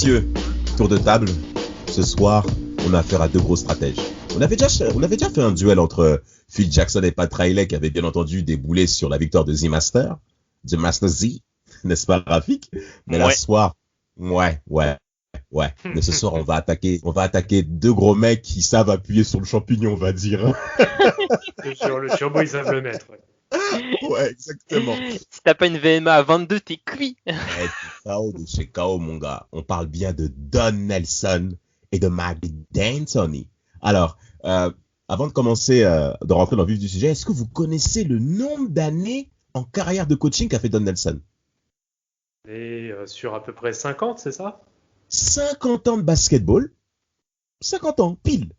messieurs, tour de table. Ce soir, on a affaire à deux gros stratèges. On avait déjà fait un duel entre Phil Jackson et Pat Riley qui avait bien entendu déboulé sur la victoire de The Master Z, n'est-ce pas, Rafik? Mais là, ce soir, ouais. Mais ce soir, on va attaquer deux gros mecs qui savent appuyer sur le champignon, on va dire. Sur le turbo, ils savent le mettre. Ouais, exactement. Si t'as pas une VMA à 22, t'es cuit. T'es KO de chez KO, mon gars. On parle bien de Don Nelson et de Mike D'Antoni. Alors, avant de commencer, de rentrer dans le vif du sujet, est-ce que vous connaissez le nombre d'années en carrière de coaching qu'a fait Don Nelson? Et sur à peu près 50, c'est ça? 50 ans de basketball, 50 ans, pile.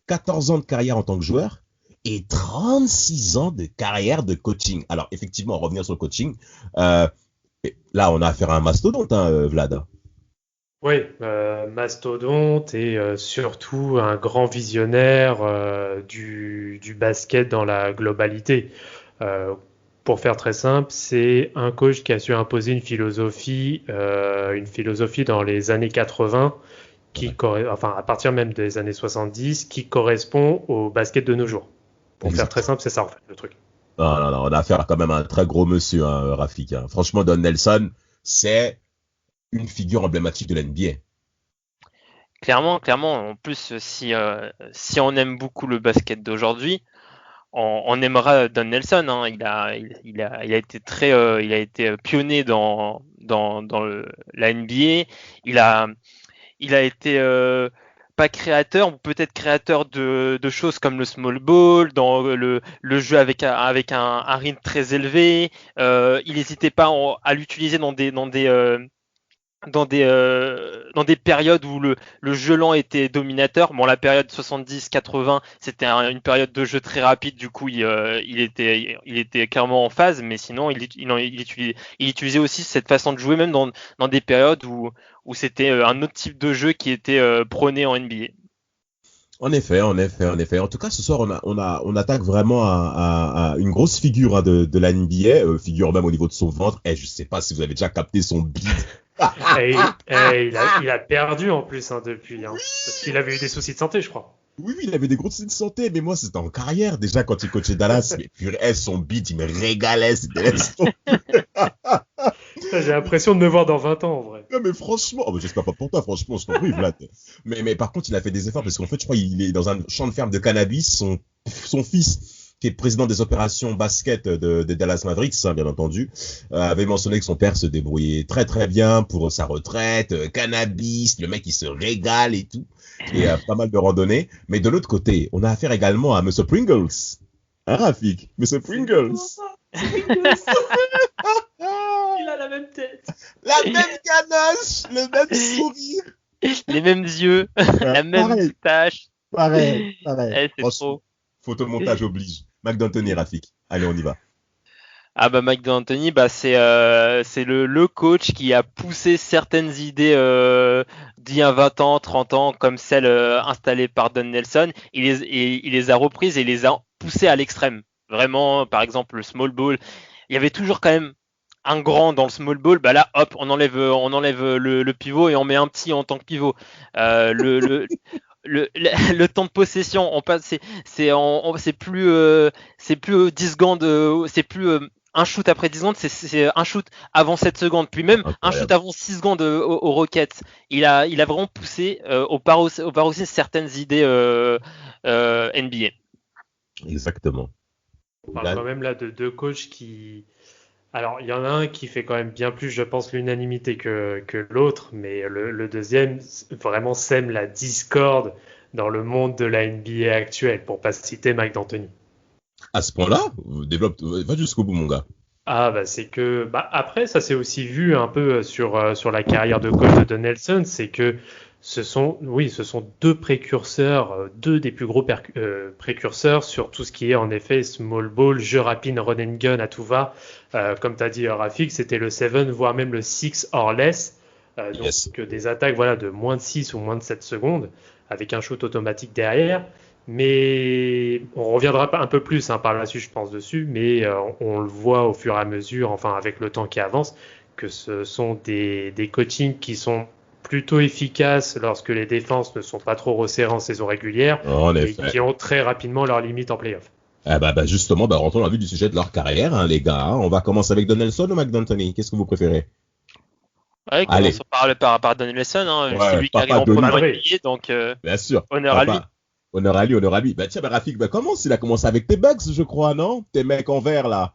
14 ans de carrière en tant que joueur et 36 ans de carrière de coaching. Alors, effectivement, en revenir sur le coaching, là, on a affaire à un mastodonte, Vlad. Oui, mastodonte et surtout un grand visionnaire du basket dans la globalité. Pour faire très simple, c'est un coach qui a su imposer une philosophie dans les années 80, à partir même des années 70, qui correspond au basket de nos jours. Pour faire très simple, c'est ça en fait le truc. Non, on a affaire à quand même un très gros monsieur, Rafik. Franchement, Don Nelson, c'est une figure emblématique de l'NBA. Clairement. En plus, si on aime beaucoup le basket d'aujourd'hui, on aimera Don Nelson. Hein. Il a été pionnier dans la NBA. Il a été pas créateur, ou peut-être créateur de choses comme le small ball, dans le jeu avec un rythme très élevé. Il n'hésitait pas à l'utiliser dans des périodes où le jeu lent était dominateur. Bon, la période 70-80, c'était une période de jeu très rapide, du coup il était clairement en phase, mais sinon il utilisait aussi cette façon de jouer même dans des périodes où c'était un autre type de jeu qui était prôné en NBA. En effet. En tout cas, ce soir, on attaque vraiment à une grosse figure de la NBA, figure même au niveau de son ventre. Et je sais pas si vous avez déjà capté son bide. Il a perdu en plus depuis, parce qu'il avait eu des soucis de santé, je crois. Oui, il avait des gros soucis de santé, mais moi, c'était en carrière déjà quand il coachait Dallas. Mais purée, son beat, il me régalait. J'ai l'impression de me voir dans 20 ans, en vrai. Non, mais franchement, j'espère pas pour toi, franchement, je t'en prie, Vlad. Mais par contre, il a fait des efforts parce qu'en fait, je crois qu'il est dans un champ de ferme de cannabis. Son fils, qui est président des opérations basket de Dallas Mavericks, bien entendu, avait mentionné que son père se débrouillait très très bien pour sa retraite, cannabis, le mec il se régale et tout, et pas mal de randonnées. Mais de l'autre côté, on a affaire également à Monsieur Pringles. Hein, Rafik? Monsieur Pringles. Il a la même tête. La même ganache, le même sourire. Les mêmes yeux, la même moustache. Pareil. C'est trop. Photomontage oblige. Mike D'Antoni et Rafik. Allez, on y va. Ah bah Mike D'Antoni, c'est le coach qui a poussé certaines idées d'il y a 20 ans, 30 ans, comme celles installées par Don Nelson. Il les a reprises et les a poussées à l'extrême. Vraiment, par exemple, le small ball. Il y avait toujours quand même un grand dans le small ball. Bah là, hop, on enlève le pivot et on met un petit en tant que pivot. Le temps de possession, on passe, c'est plus 10 secondes, c'est plus un shoot après 10 secondes, c'est un shoot avant 7 secondes, puis même un shoot avant 6 secondes aux Rockets. Il a vraiment poussé au paroxysme certaines idées NBA. Exactement. On parle quand même là de deux coachs qui... Alors, il y en a un qui fait quand même bien plus, je pense, l'unanimité que l'autre, mais le deuxième vraiment sème la discorde dans le monde de la NBA actuelle, pour pas citer Mike D'Antoni. À ce point-là, développe, va jusqu'au bout, mon gars. Ah, c'est que... après, ça s'est aussi vu un peu sur la carrière de coach de Nelson, c'est que ce sont deux précurseurs, deux des plus gros précurseurs sur tout ce qui est en effet small ball, jeu rapide, run and gun à tout va. Comme tu as dit, Rafik, c'était le 7, voire même le 6 or less. Donc des attaques de moins de 6 ou moins de 7 secondes, avec un shoot automatique derrière. Mais on reviendra un peu plus par la suite, je pense, dessus. Mais on le voit au fur et à mesure, avec le temps qui avance, que ce sont des coachings qui sont plutôt efficaces lorsque les défenses ne sont pas trop resserrées en saison régulière En et effet. qui ont très rapidement leurs limites en playoff. Justement, rentrons dans le vif du sujet de leur carrière, hein, les gars. Hein. On va commencer avec Donaldson ou McDantoni? Qu'est-ce que vous préférez? Ouais, Allez. commençons par Don Nelson. Hein. Ouais, C'est lui qui arrive papa en Donny. premier NBA, donc Bien sûr. honneur à lui. Honneur à lui, honneur à lui. Tiens, Rafik, commence. Il a commencé avec tes Bucks, je crois, non? Tes mecs en vert, là.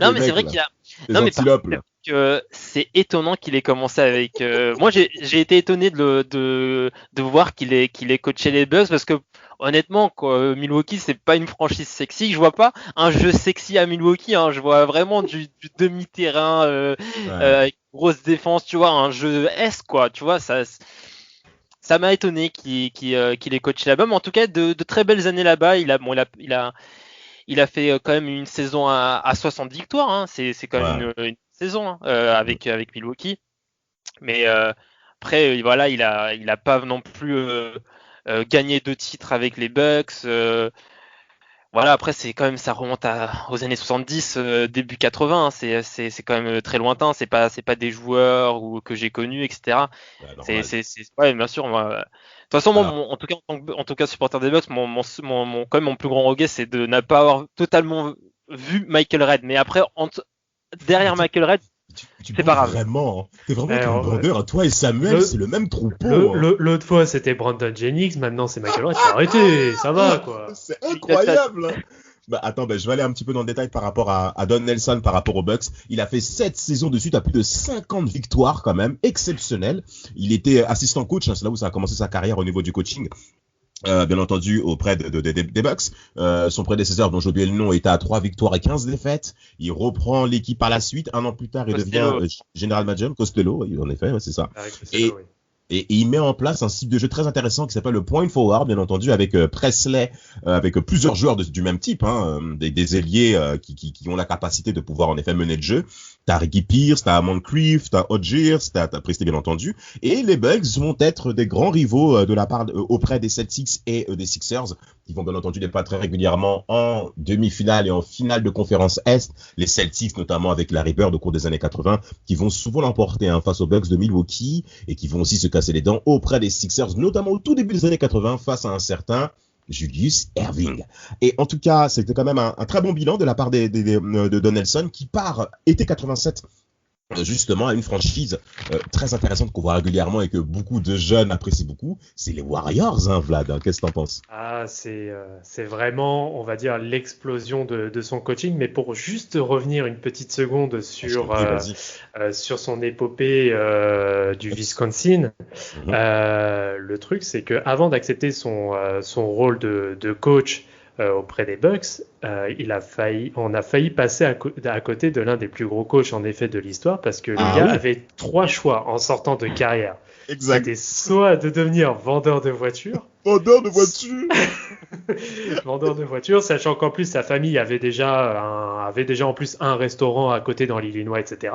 Non, mais c'est vrai qu'il a. Les Non, mais antilopes, là. c'est étonnant qu'il ait commencé avec. Moi, j'ai été étonné de voir qu'il ait coaché les Bucks parce que honnêtement, quoi, Milwaukee, c'est pas une franchise sexy. Je vois pas un jeu sexy à Milwaukee. Hein. Je vois vraiment du demi-terrain avec grosse défense. Tu vois, un jeu S, quoi. Tu vois, ça m'a étonné qu'il ait coaché là-bas. Mais en tout cas, de très belles années là-bas. Il a fait quand même une saison à 60 victoires. Hein. C'est quand même une saison hein, avec Milwaukee. Mais après, voilà, il a pas non plus gagné de titres avec les Bucks. Voilà, après, c'est quand même, ça remonte aux années 70, début 80. Hein. C'est quand même très lointain. C'est pas des joueurs que j'ai connus, etc. Ouais, bien sûr. Moi, de toute façon, moi, en tout cas, supporter des Bucks, quand même mon plus grand regret, c'est de ne pas avoir totalement vu Michael Redd. Mais après, derrière Michael Redd, c'est pas grave. T'es vraiment un bandeur. Toi et Samuel, c'est le même troupeau. L'autre fois, c'était Brandon Jennings. Maintenant, c'est Michael Redd. Arrêtez, ça va, quoi. C'est incroyable. Attends, je vais aller un petit peu dans le détail par rapport à Don Nelson, par rapport aux Bucks. Il a fait 7 saisons de suite à plus de 50 victoires quand même, exceptionnel. Il était assistant coach, hein, c'est là où ça a commencé sa carrière au niveau du coaching. Bien entendu auprès des Bucks. Son prédécesseur, dont j'ai oublié le nom, était à 3 victoires et 15 défaites. Il reprend l'équipe par la suite. Un an plus tard, il devient General Manager. Costello, oui, en effet, c'est ça. Et il met en place un style de jeu très intéressant qui s'appelle le point forward, bien entendu, avec Presley, avec plusieurs joueurs du même type, hein, des ailiers qui ont la capacité de pouvoir en effet mener le jeu. T'as Ricky Pierce, t'as Moncrief, t'as Hodges, t'as Presley, bien entendu. Et les Bucks vont être des grands rivaux de la part auprès des Celtics et des Sixers, qui vont bien entendu les battre très régulièrement en demi-finale et en finale de conférence Est. Les Celtics, notamment avec Larry Bird au cours des années 80, qui vont souvent l'emporter face aux Bucks de Milwaukee et qui vont aussi se casser les dents auprès des Sixers, notamment au tout début des années 80 face à un certain Julius Erving. Et en tout cas, c'était quand même un très bon bilan de la part de Don Nelson qui part été 87 justement à une franchise très intéressante qu'on voit régulièrement et que beaucoup de jeunes apprécient beaucoup, c'est les Warriors, hein, Vlad, hein, qu'est-ce que t'en penses? C'est vraiment, on va dire, l'explosion de son coaching, mais pour juste revenir une petite seconde sur son épopée du Wisconsin, le truc c'est que avant d'accepter son rôle de coach auprès des Bucks, on a failli passer à côté de l'un des plus gros coachs en effet de l'histoire parce que le gars avait 3 choix en sortant de carrière. Exact. C'était soit de devenir vendeur de voitures. Vendeur de voitures. Vendeur de voitures, sachant qu'en plus sa famille avait déjà en plus un restaurant à côté dans l'Illinois, etc.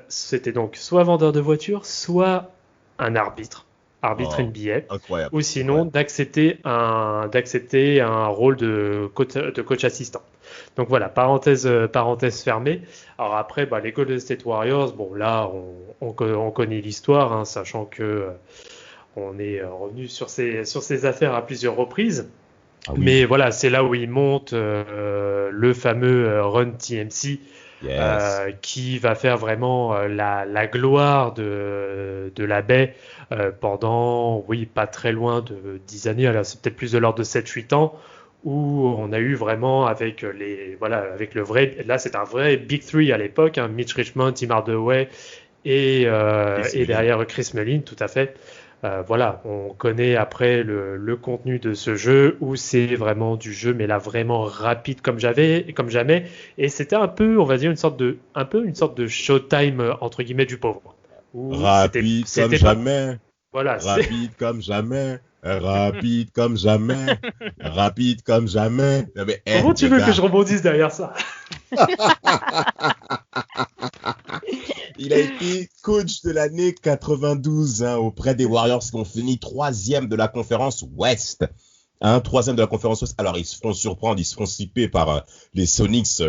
C'était donc soit vendeur de voitures, soit un arbitre NBA, incroyable. ou sinon d'accepter un rôle de coach assistant. Donc voilà, parenthèse fermée. Alors après, les Golden State Warriors, bon là, on connaît l'histoire, hein, sachant que on est revenu sur ces affaires à plusieurs reprises. Ah oui. Mais voilà, c'est là où il monte le fameux Run TMC. Yes. Qui va faire vraiment la gloire de la baie pendant, pas très loin de 10 années, alors c'est peut-être plus de l'ordre de 7-8 ans, où on a eu vraiment avec le vrai, là c'est un vrai Big Three à l'époque, hein, Mitch Richmond, Tim Hardaway et derrière Chris Mullin, tout à fait. On connaît après le contenu de ce jeu où c'est vraiment du jeu, mais là vraiment rapide comme jamais. Et c'était un peu, on va dire, une sorte de showtime entre guillemets du pauvre. Rapide comme jamais. Voilà. Rapide comme jamais. Rapide comme jamais. Rapide comme jamais. Mais, comment tu veux que je rebondisse derrière ça? Il a été coach de l'année 92 auprès des Warriors qui ont fini 3e de la conférence Ouest. troisième de la conférence Ouest. Alors, ils se font surprendre, ils se font slipper par les Sonics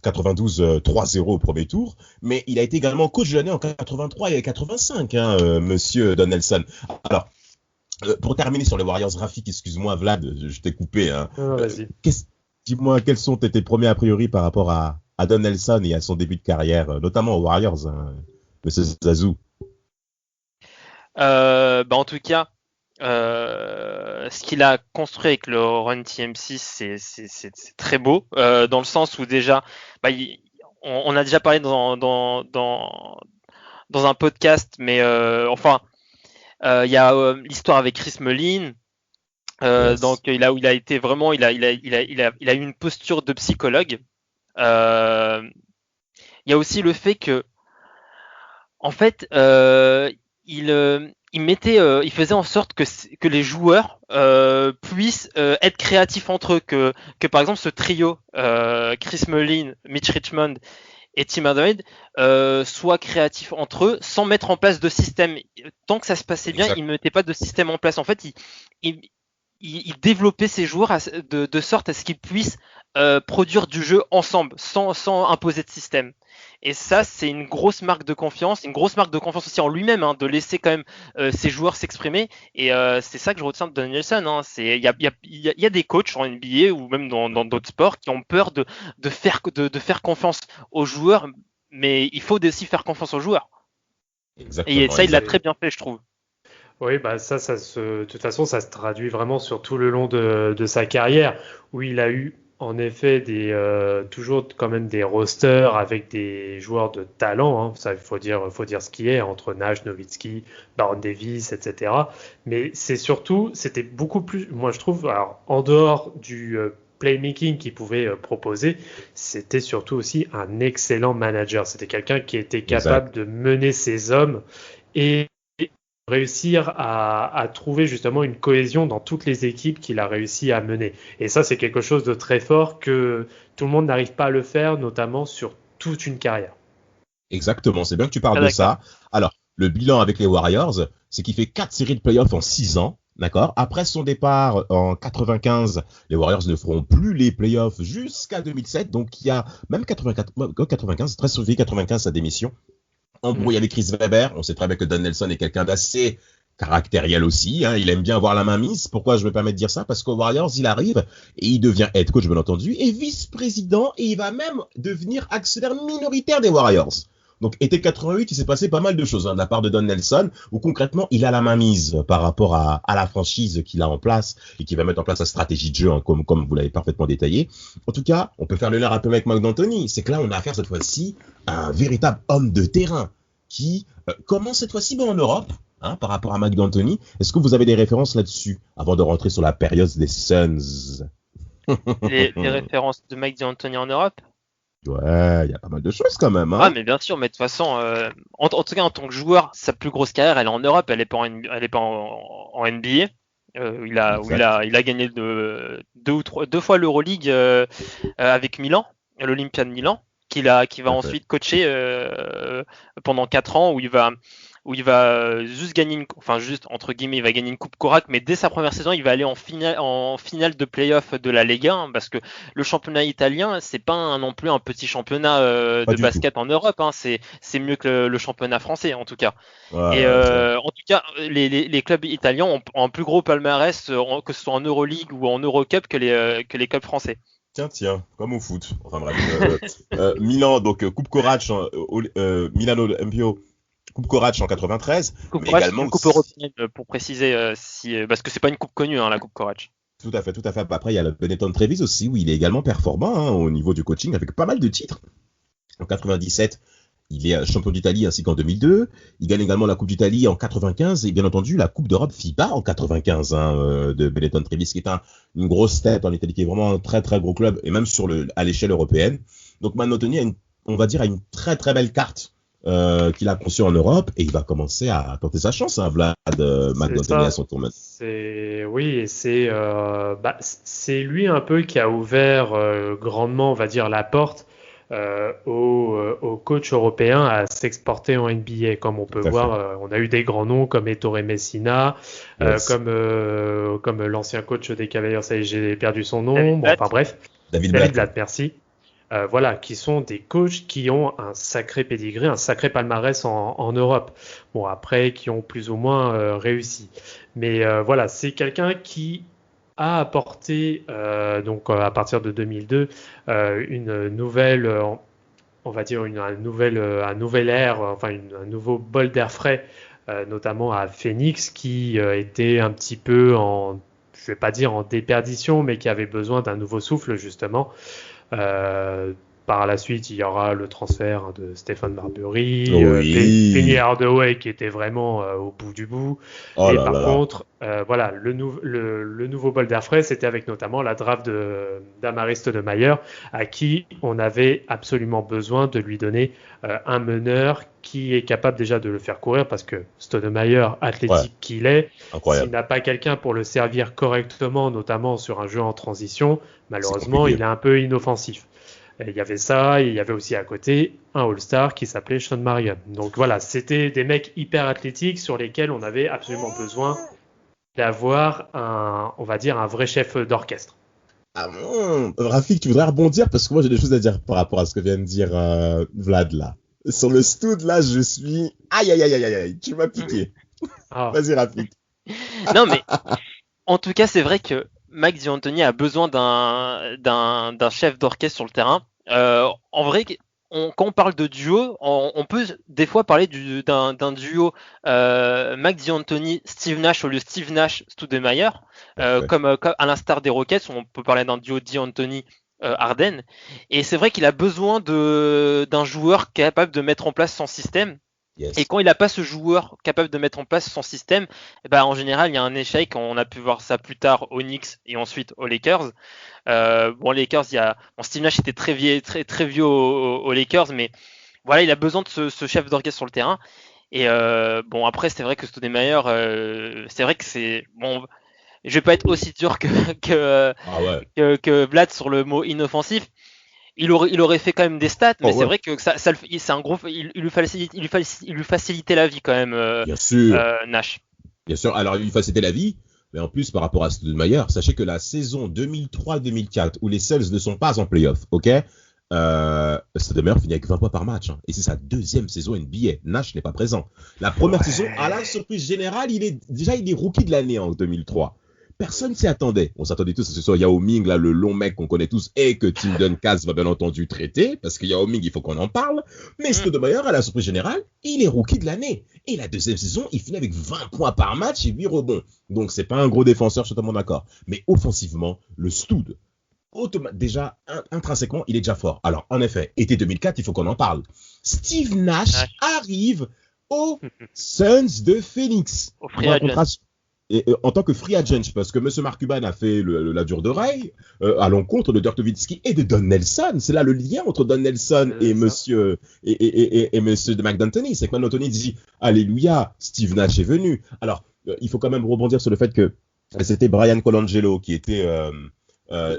92 3-0 au premier tour. Mais il a été également coach de l'année en 83 et 85, monsieur Don Nelson. Alors, pour terminer sur les Warriors, Rafik, excuse-moi, Vlad, je t'ai coupé. Hein. Vas-y. Dis-moi, quels sont tes premiers a priori par rapport à Don Nelson et à son début de carrière, notamment aux Warriors, monsieur Zazou? En tout cas, ce qu'il a construit avec le Run TMC, c'est très beau, dans le sens où déjà, on a déjà parlé dans un podcast, mais il y a l'histoire avec Chris Mullin. Yes. Donc il a été vraiment, il a eu une posture de psychologue. Il y a aussi le fait que, en fait, il faisait en sorte que les joueurs puissent être créatifs entre eux, que par exemple ce trio Chris Mullin, Mitch Richmond et Tim Hardaway soient créatifs entre eux sans mettre en place de système. Tant que ça se passait bien, ils ne mettaient pas de système en place. En fait, il développait ses joueurs de sorte à ce qu'ils puissent produire du jeu ensemble, sans imposer de système. Et ça, c'est une grosse marque de confiance aussi en lui-même, de laisser quand même ses joueurs s'exprimer. Et c'est ça que je retiens de Don Nelson. Il y a des coachs en NBA ou même dans d'autres sports qui ont peur de faire confiance aux joueurs, mais il faut aussi faire confiance aux joueurs. Exactement, et ça, il l'a très bien fait, je trouve. Oui, de toute façon, ça se traduit vraiment sur tout le long de sa carrière, où il a eu en effet toujours quand même des rosters avec des joueurs de talent. Ça, il faut dire ce qui est entre Nash, Nowitzki, Baron Davis, etc. Mais c'était beaucoup plus, moi je trouve, alors en dehors du playmaking qu'il pouvait proposer, c'était surtout aussi un excellent manager. C'était quelqu'un qui était capable de mener ses hommes et réussir à trouver justement une cohésion dans toutes les équipes qu'il a réussi à mener. Et ça, c'est quelque chose de très fort que tout le monde n'arrive pas à le faire, notamment sur toute une carrière. Exactement, c'est bien que tu parles de ça. Alors, le bilan avec les Warriors, c'est qu'il fait 4 séries de playoffs en 6 ans. D'accord. Après son départ en 95, les Warriors ne feront plus les playoffs jusqu'à 2007. Donc, il y a même 95, très sauvé 95 sa démission. Embrouille avec Chris Webber. On sait très bien que Don Nelson est quelqu'un d'assez caractériel aussi. Il aime bien avoir la main mise. Pourquoi je me permets de dire ça? Parce qu'aux Warriors, il arrive et il devient head coach, bien entendu, et vice-président. Et il va même devenir actionnaire minoritaire des Warriors. Donc, été 88, il s'est passé pas mal de choses de la part de Don Nelson, où concrètement, il a la main mise par rapport à la franchise qu'il a en place et qui va mettre en place sa stratégie de jeu, comme vous l'avez parfaitement détaillé. En tout cas, on peut faire le lien un peu avec Mike D'Antoni. C'est que là, on a affaire cette fois-ci à un véritable homme de terrain qui commence cette fois-ci en Europe, par rapport à Mike D'Antoni. Est-ce que vous avez des références là-dessus avant de rentrer sur la période des Suns? Les références de Mike D'Antoni en Europe? Ouais, il y a pas mal de choses quand même. Mais bien sûr, mais de toute façon, en tout cas en tant que joueur, sa plus grosse carrière, elle est en Europe, elle est pas en NBA. Il a gagné deux fois l'Euroleague avec Milan, l'Olympia de Milan, qui va ensuite coacher pendant 4 ans, où il va juste gagner juste entre guillemets, il va gagner une coupe Korak, mais dès sa première saison, il va aller en finale de play-off de la Lega, parce que le championnat italien, c'est pas non plus un petit championnat de basket en Europe, c'est mieux que le championnat français en tout cas. Ouais, en tout cas, les clubs italiens ont un plus gros palmarès, que ce soit en Euroleague ou en Eurocup, que les clubs français. Tiens, comme au foot. Enfin bref, Milan, donc Coupe Korac, Milano Empio, Coupe Korac en 93. Coupe Korac, également une coupe européenne, pour préciser, parce que c'est pas une coupe connue, la Coupe Korac. Tout à fait. Après, il y a le Benetton Treviso aussi, où il est également performant au niveau du coaching, avec pas mal de titres. En 97, il est champion d'Italie ainsi qu'en 2002. Il gagne également la Coupe d'Italie en 95 et bien entendu la Coupe d'Europe FIBA en 95 de Benetton Treviso, qui est une grosse tête en Italie, qui est vraiment un très très gros club, et même à l'échelle européenne. Donc Mannotoni a une très très belle carte qu'il a conçue en Europe, et il va commencer à tenter sa chance, Vlad Mannotoni à son tour maintenant. C'est lui un peu qui a ouvert grandement, on va dire, la porte aux coachs européens à s'exporter en NBA. Comme on peut voir, on a eu des grands noms comme Ettore Messina, comme l'ancien coach des Cavaliers, ça y est, j'ai perdu son nom. Bon, enfin bref, David Blatt, merci. Voilà, qui sont des coachs qui ont un sacré pédigré, un sacré palmarès en Europe. Bon, après, qui ont plus ou moins réussi. Mais voilà, c'est quelqu'un qui a apporté, donc à partir de 2002, une nouvelle, on va dire un nouvel air, enfin un nouveau bol d'air frais, notamment à Phoenix, qui était un petit peu je vais pas dire en déperdition, mais qui avait besoin d'un nouveau souffle justement. Par la suite, il y aura le transfert de Stephen Marbury, Penny Hardaway qui était vraiment au bout du bout. Et par contre, voilà, le nouveau bol d'air frais, c'était avec notamment la draft d'Amaris Stoudemire, à qui on avait absolument besoin de lui donner un meneur qui est capable déjà de le faire courir, parce que Stoudemire, athlétique qu'il est, s'il n'a pas quelqu'un pour le servir correctement, notamment sur un jeu en transition, malheureusement, il est un peu inoffensif. Et il y avait ça, et il y avait aussi à côté un All-Star qui s'appelait Sean Marion. Donc voilà, c'était des mecs hyper athlétiques sur lesquels on avait absolument besoin d'avoir on va dire, un vrai chef d'orchestre. Ah bon, Rafik, tu voudrais rebondir parce que moi j'ai des choses à dire par rapport à ce que vient de dire Vlad là. Sur le stud là, je suis aïe, tu m'as piqué. Vas-y Rafik. Non mais en tout cas, c'est vrai que Mike D'Antoni a besoin d'un chef d'orchestre sur le terrain. En vrai, quand on parle de duo, on peut des fois parler d'un duo Mike D'Antoni, Steve Nash au lieu de Steve Nash, Stoudemire, comme à l'instar des Rockets, on peut parler d'un duo D'Antoni Harden. Et c'est vrai qu'il a besoin d'un joueur capable de mettre en place son système. Yes. Et quand il n'a pas ce joueur capable de mettre en place son système, en général, il y a un échec. On a pu voir ça plus tard aux Knicks et ensuite aux Lakers. Les Lakers, Steve Nash était très vieux aux Lakers, mais voilà, il a besoin de ce chef d'orchestre sur le terrain. Et après, c'est vrai que Stoudemire, c'est vrai que c'est bon. Je vais pas être aussi dur que Vlad sur le mot inoffensif. Il aurait fait quand même des stats, mais c'est vrai que c'est un gros, il lui facilitait la vie quand même. Bien sûr. Nash. Bien sûr. Alors il lui facilitait la vie, mais en plus par rapport à Stoudemire, sachez que la saison 2003-2004 où les Suns ne sont pas en playoff, Stoudemire finit avec 20 points par match, hein, et c'est sa deuxième saison NBA. Nash n'est pas présent. La première saison, à la surprise générale, il est rookie de l'année en 2003. Personne s'y attendait. On s'attendait tous à ce que ce soit Yao Ming, là, le long mec qu'on connaît tous, et que Tim Duncan va bien entendu traiter, parce que Yao Ming, il faut qu'on en parle. Mais Stoudemire, à la surprise générale, il est rookie de l'année. Et la deuxième saison, il finit avec 20 points par match et 8 rebonds. Donc, c'est pas un gros défenseur, je suis totalement d'accord. Mais offensivement, le Stoud, déjà, intrinsèquement, il est déjà fort. Alors, en effet, été 2004, il faut qu'on en parle. Steve Nash arrive aux Suns de Phoenix. Au free agent. En tant que free agent, parce que M. Mark Cuban a fait la dure d'oreille à l'encontre de Dirk Nowitzki et de Don Nelson. C'est là le lien entre Don Nelson et Monsieur de McDantoni. C'est que McDantoni dit alléluia, Steve Nash est venu. Alors, il faut quand même rebondir sur le fait que c'était Brian Colangelo qui était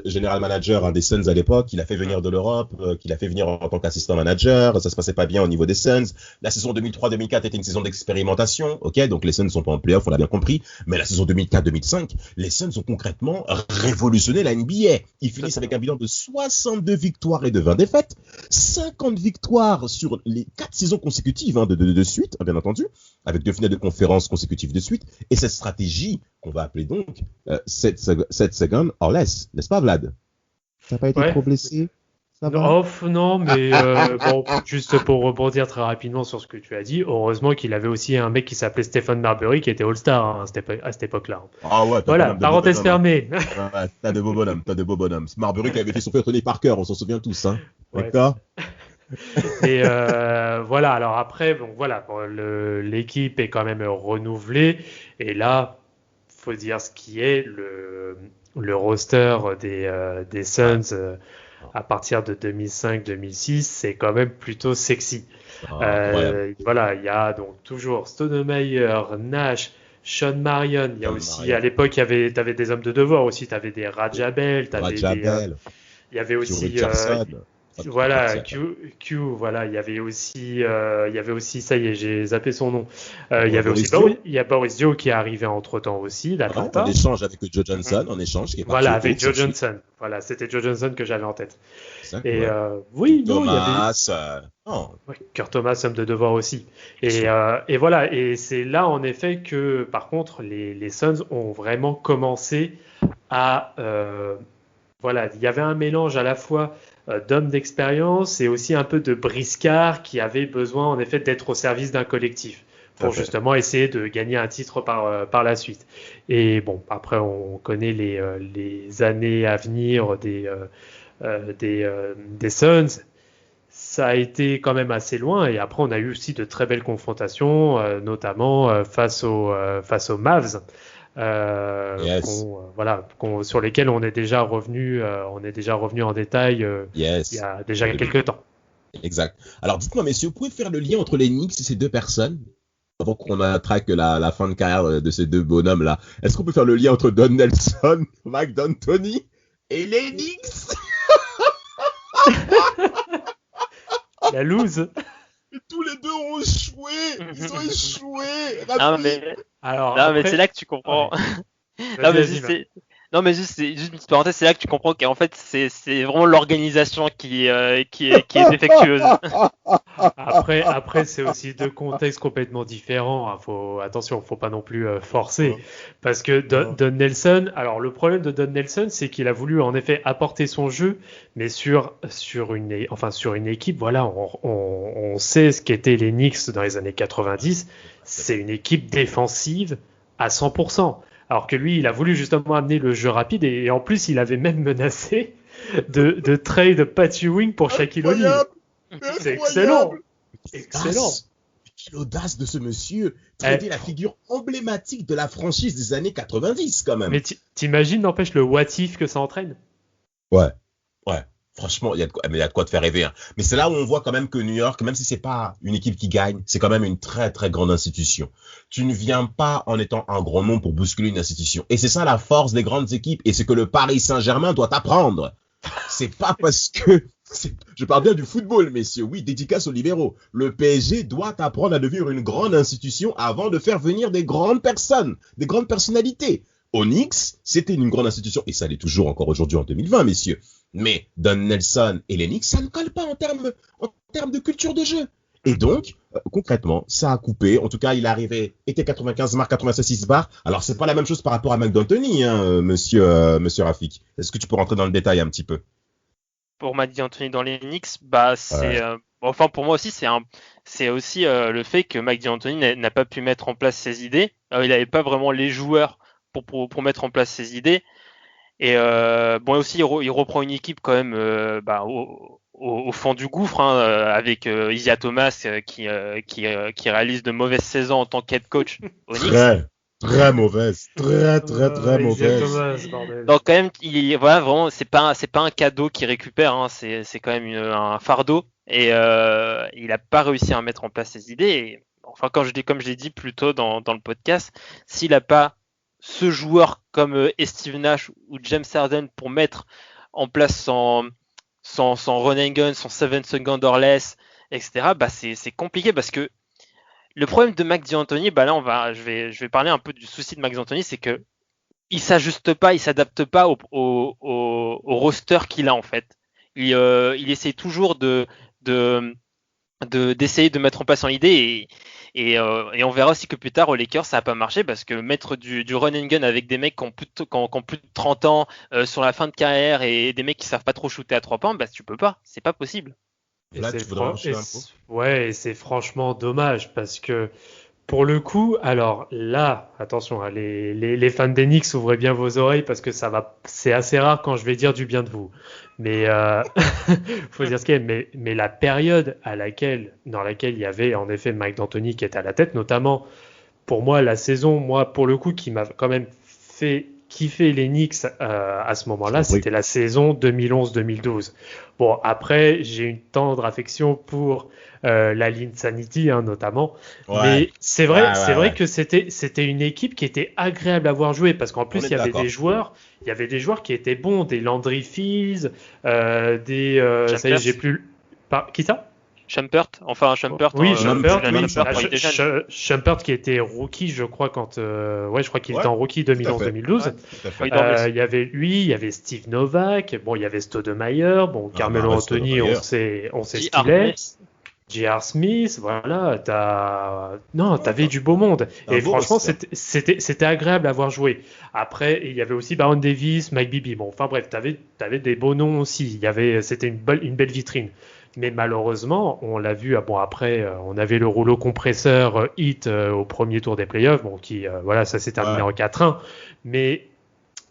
général manager des Suns à l'époque. Il a fait venir de l'Europe, qu'il a fait venir en tant qu'assistant manager. Ça se passait pas bien au niveau des Suns. La saison 2003-2004 était une saison d'expérimentation. Donc les Suns sont pas en playoff, on l'a bien compris. Mais la saison 2004-2005, les Suns ont concrètement révolutionné la NBA. Ils finissent avec un bilan de 62 victoires et de 20 défaites. 50 victoires sur les 4 saisons consécutives de suite, bien entendu, avec 2 finales de conférence consécutives de suite. Et cette stratégie qu'on va appeler donc 7 seconds or less, n'est-ce pas Vlad? T'as pas été trop blessé? Ça va? Non, mais juste pour rebondir très rapidement sur ce que tu as dit, heureusement qu'il avait aussi un mec qui s'appelait Stephen Marbury qui était All-Star à cette époque-là. Ah ouais, voilà, parenthèse fermée. Ouais, t'as de beaux bonhommes. Marbury qui avait fait souffrir Tony Parker, on s'en souvient tous, hein. Ouais. D'accord? Et voilà, alors après, l'équipe est quand même renouvelée, et là, faut dire ce qui est le roster des Suns à partir de 2005-2006, c'est quand même plutôt sexy. Voilà, il y a donc toujours Stoudemire, Nash, Sean Marion. Il y a aussi, à l'époque, t'avais des hommes de devoir aussi. T'avais des Rajabel, il y avait aussi Voilà, Q, voilà, il y avait aussi, ça y est, j'ai zappé son nom. Il y avait aussi Boris Dio qui est arrivé entre-temps aussi, d'Atlanta. En échange avec Joe Johnson, qui est parti Voilà, aux avec Hawks Joe ensuite. Johnson. Voilà, c'était Joe Johnson que j'avais en tête. Exact, Et ouais. oui, non, Thomas, ouais, Kurt Thomas, homme de devoir aussi. Et voilà, et c'est là en effet que, par contre, les Suns ont vraiment commencé à, voilà, il y avait un mélange à la fois d'hommes d'expérience et aussi un peu de briscards qui avaient besoin en effet d'être au service d'un collectif pour justement essayer de gagner un titre par la suite. Et bon, après on connaît les années à venir des Suns. Ça a été quand même assez loin et après on a eu aussi de très belles confrontations, notamment face aux Mavs. Yes. Sur lesquels on est déjà revenu en détail il y Yes. a déjà quelques temps. Exact. Alors, dites-moi, messieurs, vous pouvez faire le lien entre les Knicks et ces deux personnes avant qu'on attraque la fin de carrière de ces deux bonhommes-là. Est-ce qu'on peut faire le lien entre Don Nelson, Mike D'Antoni et les Knicks? La loose. Tous les deux ont échoué. Ils ont échoué. Non, mais c'est là que tu comprends. Ouais. Mais juste une petite parenthèse, c'est là que tu comprends qu'en fait c'est vraiment l'organisation qui est défectueuse. Après c'est aussi deux contextes complètement différents. Attention, faut pas non plus forcer, parce que Don Nelson. Alors le problème de Don Nelson, c'est qu'il a voulu en effet apporter son jeu, mais sur une équipe. Voilà, on sait ce qu'étaient les Knicks dans les années 90. C'est une équipe défensive à 100%. Alors que lui, il a voulu justement amener le jeu rapide et en plus, il avait même menacé de trade Pat Ewing pour Shaquille O'Neal. C'est excellent. Excellent. Quelle audace de ce monsieur. Traiter la figure emblématique de la franchise des années 90 quand même. Mais t'imagines, n'empêche, le what if que ça entraîne? Ouais. Franchement, il y a de quoi te faire rêver. Hein. Mais c'est là où on voit quand même que New York, même si c'est pas une équipe qui gagne, c'est quand même une très très grande institution. Tu ne viens pas en étant un grand nom pour bousculer une institution. Et c'est ça la force des grandes équipes. Et c'est que le Paris Saint-Germain doit apprendre. C'est pas parce que... Je parle bien du football, messieurs. Oui, dédicace aux libéraux. Le PSG doit apprendre à devenir une grande institution avant de faire venir des grandes personnes, des grandes personnalités. Au Knicks, c'était une grande institution. Et ça l'est toujours encore aujourd'hui en 2020, messieurs. Mais Don Nelson et les Knicks, ça ne colle pas en termes de culture de jeu. Et donc, concrètement, ça a coupé. En tout cas, il est arrivé, été 95 marques, 86 barres. Alors, c'est pas la même chose par rapport à Mike D'Antoni, hein, monsieur Rafik. Est-ce que tu peux rentrer dans le détail un petit peu? Pour Mike D'Antoni dans les Knicks, c'est pour moi aussi c'est aussi le fait que Mike D'Antoni n'a pas pu mettre en place ses idées. Il n'avait pas vraiment les joueurs pour mettre en place ses idées. Et aussi il reprend une équipe quand même au fond du gouffre, hein, avec Isaiah Thomas qui réalise de mauvaises saisons en tant qu'head coach au Knicks. Très mauvaise, très mauvaise. Thomas, donc quand même, vraiment c'est pas un cadeau qu'il récupère, hein, c'est quand même un fardeau et il a pas réussi à mettre en place ses idées. Et, enfin comme je l'ai dit plus tôt dans le podcast, s'il a pas ce joueur comme Steve Nash ou James Harden pour mettre en place son run and gun, son 7 seconds or less, etc. C'est compliqué parce que le problème de Mike D'Antoni, là je vais parler un peu du souci de Mike D'Antoni, c'est que il s'ajuste pas, il s'adapte pas au roster qu'il a en fait. Il essaie toujours d'essayer de mettre en place son idée et on verra aussi que plus tard aux Lakers ça n'a pas marché parce que mettre du run and gun avec des mecs qui ont plus de 30 ans sur la fin de carrière et des mecs qui savent pas trop shooter à 3 points, tu peux pas, c'est pas possible. Là, et c'est franchement dommage parce que pour le coup, alors là, attention, hein, les fans des Knicks, ouvrez bien vos oreilles parce que c'est assez rare quand je vais dire du bien de vous. Mais faut dire ce qu'il y a. Mais la période dans laquelle il y avait en effet Mike D'Antoni qui était à la tête, notamment pour moi la saison, pour le coup, qui m'a quand même fait kiffé les Knicks à ce moment-là, c'était la saison 2011-2012. Bon, après, j'ai une tendre affection pour la Linsanity, notamment. Ouais. Mais c'est vrai, Ouais. que c'était une équipe qui était agréable à voir jouer parce qu'en plus, il y avait des joueurs qui étaient bons, des Landry Fields, ça y est, j'ai plus. Qui ça? Shumpert, oui, Shumpert qui était rookie, je crois, je crois qu'il était en rookie 2011-2012. Il y avait lui, il y avait Steve Novak, bon, il y avait Stoudemire, bon, Carmelo Anthony, on sait ce qu'il est. J.R. Smith, voilà, t'avais du beau monde. Et franchement, c'était agréable à voir jouer. Après, il y avait aussi Baron Davis, Mike Bibby. Bon, enfin bref, t'avais des beaux noms aussi. C'était une belle vitrine. Mais malheureusement, on l'a vu. Après, on avait le rouleau compresseur Heat au premier tour des playoffs, bon, ça s'est terminé en 4-1. Mais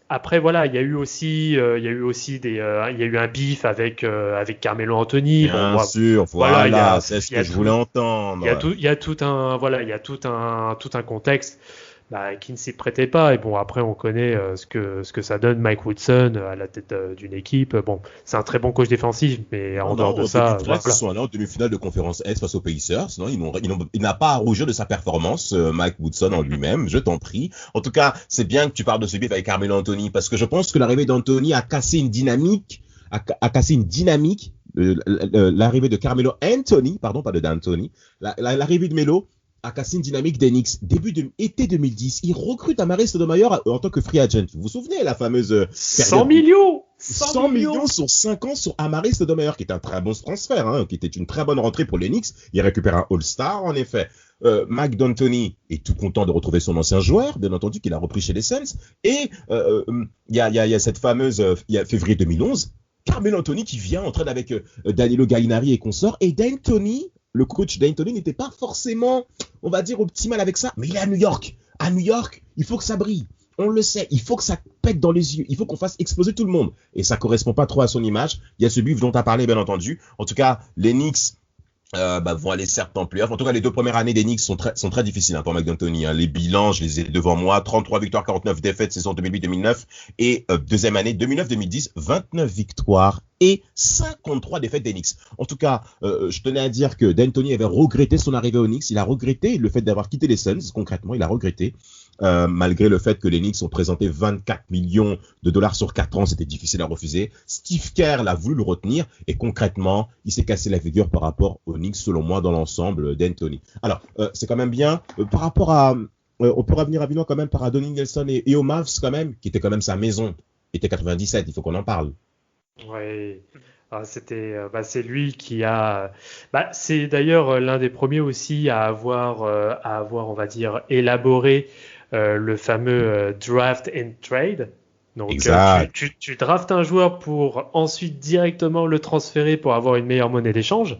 après, voilà, il y a eu aussi un bif avec Carmelo Anthony. Bien sûr, voilà, c'est ce que je voulais entendre. Il y a tout un contexte qui ne s'y prêtait pas. Et bon, après, on connaît ce que ça donne. Mike Woodson à la tête d'une équipe. Bon, c'est un très bon coach défensif, mais en dehors de ça, ils sont allés en demi-finale de conférence Est face aux Pacers. Sinon, il n'a pas à rougir de sa performance, Mike Woodson en lui-même. Je t'en prie. En tout cas, c'est bien que tu parles de ce bif avec Carmelo Anthony parce que je pense que l'arrivée d'Anthony a cassé une dynamique. L'arrivée de Carmelo Anthony, pardon, pas de D'Antoni. L'arrivée de Melo a cassé une dynamique des Knicks. Début de été 2010, il recrute Amar'e Stoudemire en tant que free agent. Vous vous souvenez la fameuse 100 millions 100 millions sur 5 ans sur Amar'e Stoudemire, qui est un très bon transfert, qui était une très bonne rentrée pour les Knicks. Il récupère un All-Star, en effet. Mike D'Antoni est tout content de retrouver son ancien joueur, bien entendu, qu'il a repris chez les Suns. Et il y a cette fameuse, février 2011, Carmelo Anthony qui vient entraîne avec Danilo Gallinari et consorts. Et D'Antoni, le coach D'Antoni, n'était pas forcément, on va dire, optimal avec ça. Mais il est à New York. À New York, il faut que ça brille. On le sait, il faut que ça pète dans les yeux. Il faut qu'on fasse exploser tout le monde. Et ça correspond pas trop à son image. Il y a ce bif dont tu as parlé, bien entendu. En tout cas, les Knicks vont aller certes en playoff. En tout cas, les 2 premières années des Knicks sont très difficiles pour Mike D'Antoni. Les bilans, je les ai devant moi. 33 victoires, 49 défaites, saison 2008-2009. Et deuxième année, 2009-2010, 29 victoires et 53 défaites des Knicks. En tout cas, je tenais à dire que D'Antoni avait regretté son arrivée aux Knicks. Il a regretté le fait d'avoir quitté les Suns. Concrètement, il a regretté. Malgré le fait que les Knicks ont présenté 24 millions de dollars sur 4 ans, c'était difficile à refuser. Steve Kerr a voulu le retenir et concrètement, il s'est cassé la figure par rapport aux Knicks, selon moi, dans l'ensemble d'Anthony. Alors, c'est quand même bien. Par rapport à... on peut revenir rapidement quand même par Donnie Nelson et aux Mavs quand même, qui était quand même sa maison. Il était 97, il faut qu'on en parle. Oui. C'est lui qui a. C'est d'ailleurs l'un des premiers aussi à avoir, on va dire, élaboré le fameux draft and trade. Donc, tu draftes un joueur pour ensuite directement le transférer pour avoir une meilleure monnaie d'échange.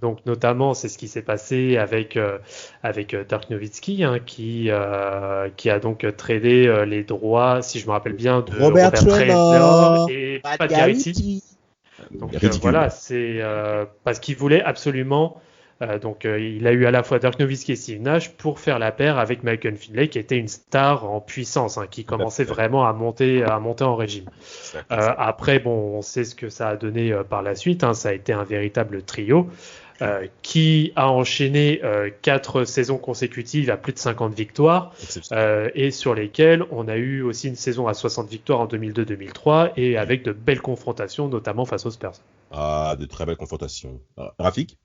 Donc, notamment, c'est ce qui s'est passé avec Dirk Nowitzki, qui a donc tradé les droits, si je me rappelle bien, de Robert Traylor et Pat Garrity. Donc voilà, c'est parce qu'il voulait absolument. Il a eu à la fois Dirk Nowitzki et Steve Nash pour faire la paire avec Michael Finley, qui était une star en puissance, qui commençait vraiment à monter en régime. Après, bon, on sait ce que ça a donné par la suite. Ça a été un véritable trio qui a enchaîné 4 saisons consécutives à plus de 50 victoires et sur lesquelles on a eu aussi une saison à 60 victoires en 2002-2003 et avec de belles confrontations, notamment face aux Spurs. De très belles confrontations. Rafik ?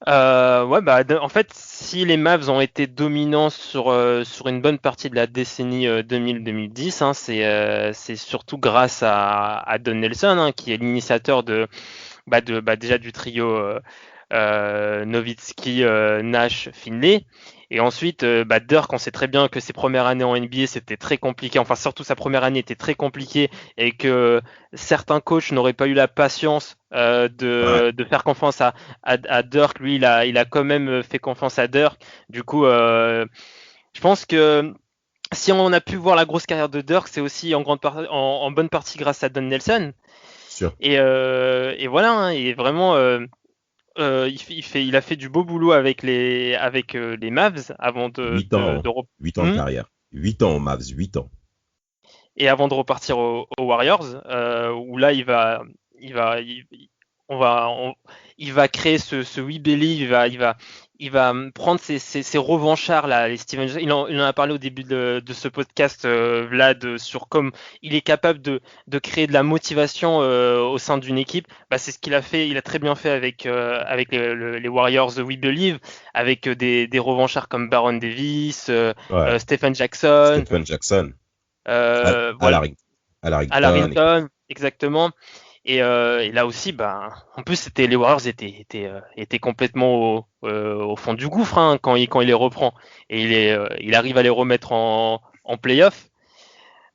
En fait, si les Mavs ont été dominants sur une bonne partie de la décennie 2000-2010, c'est surtout grâce à Don Nelson, qui est l'initiateur déjà du trio Nowitzki, Nash, Finley. Et ensuite, Dirk, on sait très bien que ses premières années en NBA, c'était très compliqué. Enfin, surtout sa première année était très compliquée et que certains coachs n'auraient pas eu la patience de faire confiance à Dirk. Lui, il a quand même fait confiance à Dirk. Du coup, je pense que si on a pu voir la grosse carrière de Dirk, c'est aussi en bonne partie grâce à Don Nelson. Sûr. Et voilà, et vraiment... il a fait du beau boulot avec les Mavs avant de 8 ans de carrière. 8 ans aux Mavs, 8 ans. Et avant de repartir aux Warriors, où là il va créer ce We Believe, il va prendre ces revanchards là, les Steven. Il en a parlé au début de ce podcast, Vlad, sur comme il est capable de créer de la motivation au sein d'une équipe. Bah, c'est ce qu'il a fait. Il a très bien fait avec les Warriors We Believe, avec des revanchards comme Baron Davis, Stephen Jackson. Voilà. À Larrington, exactement. Et là aussi, en plus, les Warriors étaient complètement au fond du gouffre quand il les reprend. Et il arrive à les remettre en play-off.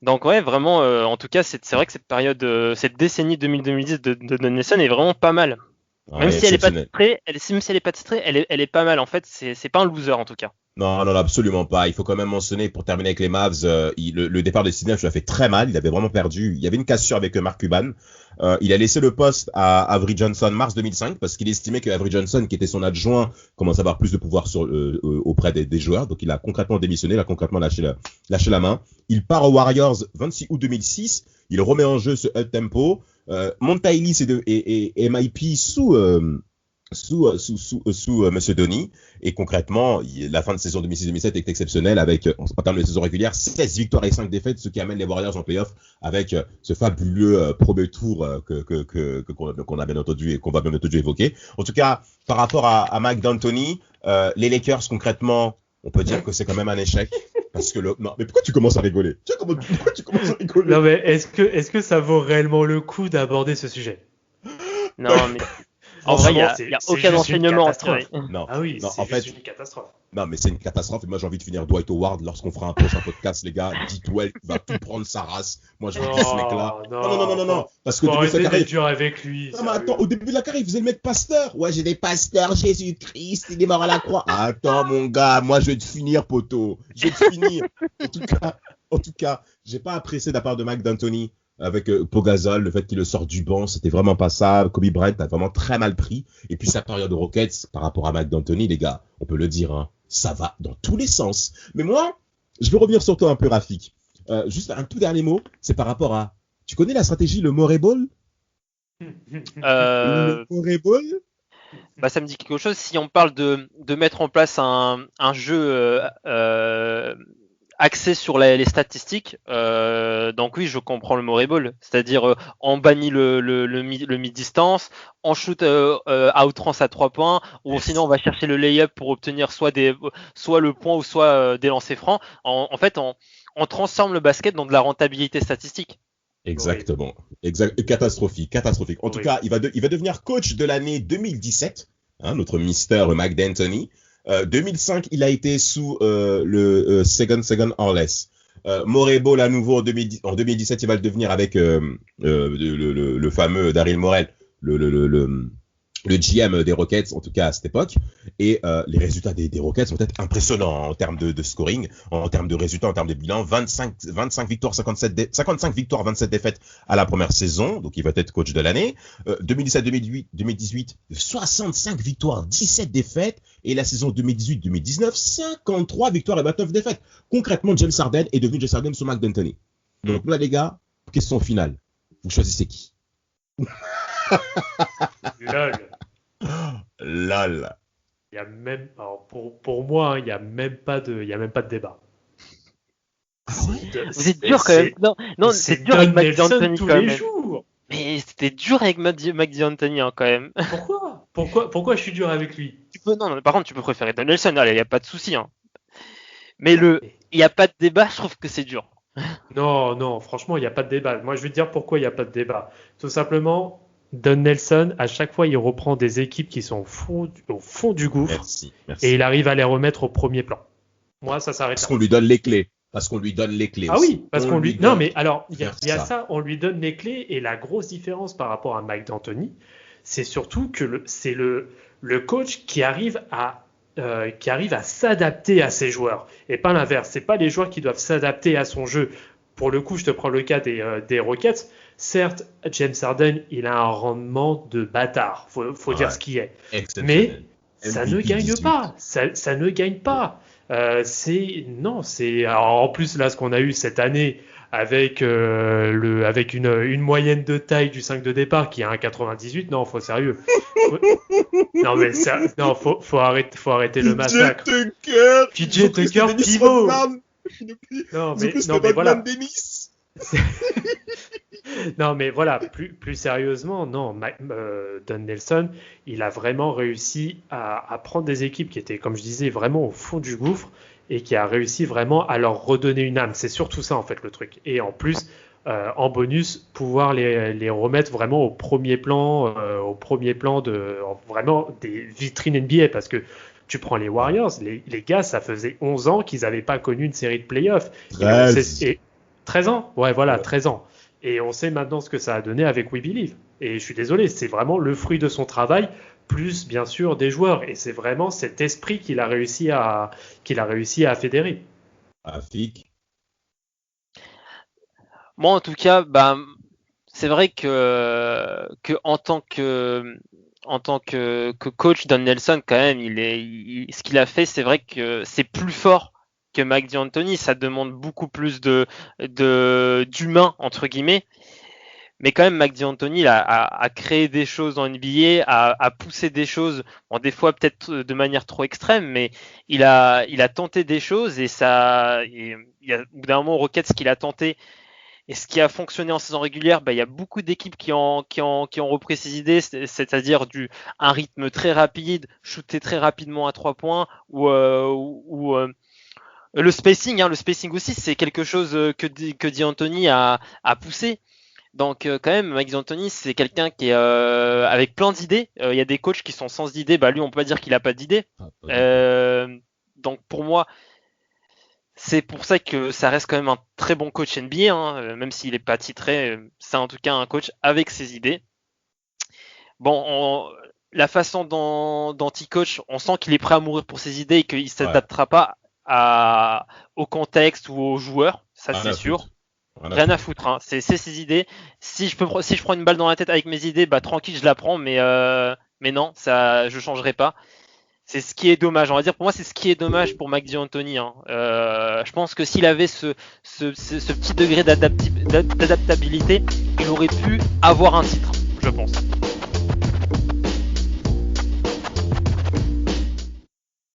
Donc ouais, vraiment, en tout cas, c'est vrai que cette décennie 2000-2010 de Don Nelson est vraiment pas mal. Même si elle est pas titrée, elle est pas mal. En fait, c'est pas un loser en tout cas. Non, absolument pas. Il faut quand même mentionner, pour terminer avec les Mavs, le départ de Sidney lui a fait très mal. Il avait vraiment perdu. Il y avait une cassure avec Mark Cuban. Il a laissé le poste à Avery Johnson mars 2005 parce qu'il estimait que Avery Johnson, qui était son adjoint, commençait à avoir plus de pouvoir auprès des joueurs. Donc il a concrètement démissionné, il a concrètement lâché la main. Il part aux Warriors 26 août 2006. Il remet en jeu ce up tempo. Monta Ellis et MIP sous Monsieur Donny, et concrètement la fin de saison 2006-2007 est exceptionnelle avec, en termes de saison régulière, 16 victoires et 5 défaites, ce qui amène les Warriors en playoff avec ce fabuleux premier tour qu'on a bien entendu et qu'on va bien entendu évoquer. En tout cas, par rapport à Mike D'Antoni, les Lakers concrètement, on peut dire que c'est quand même un échec. Parce que non, mais pourquoi tu commences à rigoler? Pourquoi tu commences à rigoler? Non, mais est-ce que ça vaut réellement le coup d'aborder ce sujet? Non, mais en vrai, il n'y a aucun enseignement à tirer. Non, ah oui, non, c'est juste une catastrophe. Non, mais c'est une catastrophe. Et moi, j'ai envie de finir Dwight Howard lorsqu'on fera un prochain podcast, les gars. Dites-well, il va tout prendre sa race. Moi, je vous dis ce mec-là. Non. Parce qu'au début de sa carrière. Dur avec lui. Non, mais attends, au début de la carrière, il faisait le mec pasteur. Ouais, j'ai des pasteurs, Jésus-Christ, il est mort à la croix. Attends, mon gars, moi, je vais te finir, poteau. Je vais te finir. En tout cas, j'ai pas apprécié de la part de Mike D'Antoni avec Pogazol, le fait qu'il le sort du banc, c'était vraiment pas ça. Kobe Bryant a vraiment très mal pris. Et puis sa période aux Rockets, par rapport à Mike D'Antoni, les gars, on peut le dire, ça va dans tous les sens. Mais moi, je veux revenir sur toi un peu, Rafik. Juste un tout dernier mot, c'est par rapport à... Tu connais la stratégie, le Murray Ball? Le Murray Ball? Ça me dit quelque chose. Si on parle de mettre en place un jeu axé sur les statistiques, donc oui, je comprends le Murray Ball, c'est-à-dire on bannit le mid-distance, on shoot à outrance à 3 points, ou sinon on va chercher le lay-up pour obtenir soit le point ou soit des lancers francs. En fait, on transforme le basket dans de la rentabilité statistique. Exactement. Catastrophique. En tout cas, il va devenir coach de l'année 2017, notre Mister Mike D'Antoni. 2005, il a été sous le second or less. Murray Ball à nouveau en 2017, il va le devenir avec le fameux Daryl Morey, le GM des Rockets, en tout cas à cette époque. Et les résultats des Rockets vont être impressionnants en termes de scoring, en termes de résultats, en termes de bilan. 25 victoires, 55 victoires, 27 défaites à la première saison. Donc il va être coach de l'année. 2017-2018, 65 victoires, 17 défaites. Et la saison 2018-2019, 53 victoires et 29 défaites. Concrètement, James Harden est devenu James Harden sous Mike D'Antoni. Donc là, les gars, question finale. Vous choisissez qui? Lol. Il y a même, alors pour moi, il y a même pas de débat. Vous êtes dur quand même. Non, c'est dur avec Mike D'Antoni quand même. Jours. Mais c'était dur avec Mike D'Antoni quand même. Pourquoi je suis dur avec lui? Non, par contre, tu peux préférer Don Nelson. Il n'y a pas de souci. Mais il n'y a pas de débat. Je trouve que c'est dur. Non, franchement, il n'y a pas de débat. Moi, je vais te dire pourquoi il n'y a pas de débat. Tout simplement, Don Nelson, à chaque fois, il reprend des équipes qui sont au fond du gouffre. Merci. Et il arrive à les remettre au premier plan. Moi, ça s'arrête là. Parce qu'on lui donne les clés. Ah oui, parce qu'on lui... Non, mais alors, il y a ça, on lui donne les clés. Et la grosse différence par rapport à Mike D'Antoni, c'est surtout que c'est le coach qui arrive à s'adapter à ses joueurs. Et pas l'inverse. C'est pas les joueurs qui doivent s'adapter à son jeu. Pour le coup, je te prends le cas des Rockets. Certes, James Harden, il a un rendement de bâtard. Faut dire ce qui est. Mais ça ne gagne pas. Ça ne gagne pas. Alors, en plus là ce qu'on a eu cette année avec avec une moyenne de taille du 5 de départ qui est 1,98. Non, faut sérieux. Non mais ça, non, faut arrêter le massacre. PJ Tucker, pivot. Non mais voilà. Non mais voilà, plus sérieusement, non, Don Nelson, il a vraiment réussi à prendre des équipes qui étaient, comme je disais, vraiment au fond du gouffre et qui a réussi vraiment à leur redonner une âme. C'est surtout ça en fait le truc. Et en plus, en bonus, pouvoir les remettre vraiment au premier plan de vraiment des vitrines NBA, parce que tu prends les Warriors, les gars, ça faisait 11 ans qu'ils n'avaient pas connu une série de playoffs. 13 ans. Ouais, voilà, ouais. 13 ans. Et on sait maintenant ce que ça a donné avec We Believe. Et je suis désolé, c'est vraiment le fruit de son travail, plus bien sûr des joueurs. Et c'est vraiment cet esprit qu'il a réussi à fédérer. Moi, en tout cas, c'est vrai que en tant que coach, Don Nelson, quand même, ce qu'il a fait, c'est vrai que c'est plus fort que Mike D'Antoni. Ça demande beaucoup plus d'humain, entre guillemets. Mais quand même, Mike D'Antoni a créé des choses en NBA, a poussé des choses, bon, des fois peut-être de manière trop extrême, mais il a tenté des choses, et il y a au bout d'un moment Rockets ce qu'il a tenté. Et ce qui a fonctionné en saison régulière, il y a beaucoup d'équipes qui ont repris ces idées, c'est-à-dire un rythme très rapide, shooter très rapidement à 3 points, ou le spacing aussi, c'est quelque chose que D'Antoni a poussé. Donc quand même, Mike D'Antoni, c'est quelqu'un qui est avec plein d'idées. Il y a des coachs qui sont sans idées, lui on peut pas dire qu'il a pas d'idées. Donc pour moi, c'est pour ça que ça reste quand même un très bon coach NBA, même s'il n'est pas titré. C'est en tout cas un coach avec ses idées. Bon, la façon dont il coach, on sent qu'il est prêt à mourir pour ses idées et qu'il ne s'adaptera pas au contexte ou aux joueurs. Ça, c'est sûr. Rien à foutre. C'est ses idées. Si je prends une balle dans la tête avec mes idées, tranquille, je la prends, mais non, ça, je changerai pas. C'est ce qui est dommage. On va dire, pour moi, c'est ce qui est dommage pour Mike D'Antoni. Je pense que s'il avait ce petit degré d'adaptabilité, il aurait pu avoir un titre, je pense.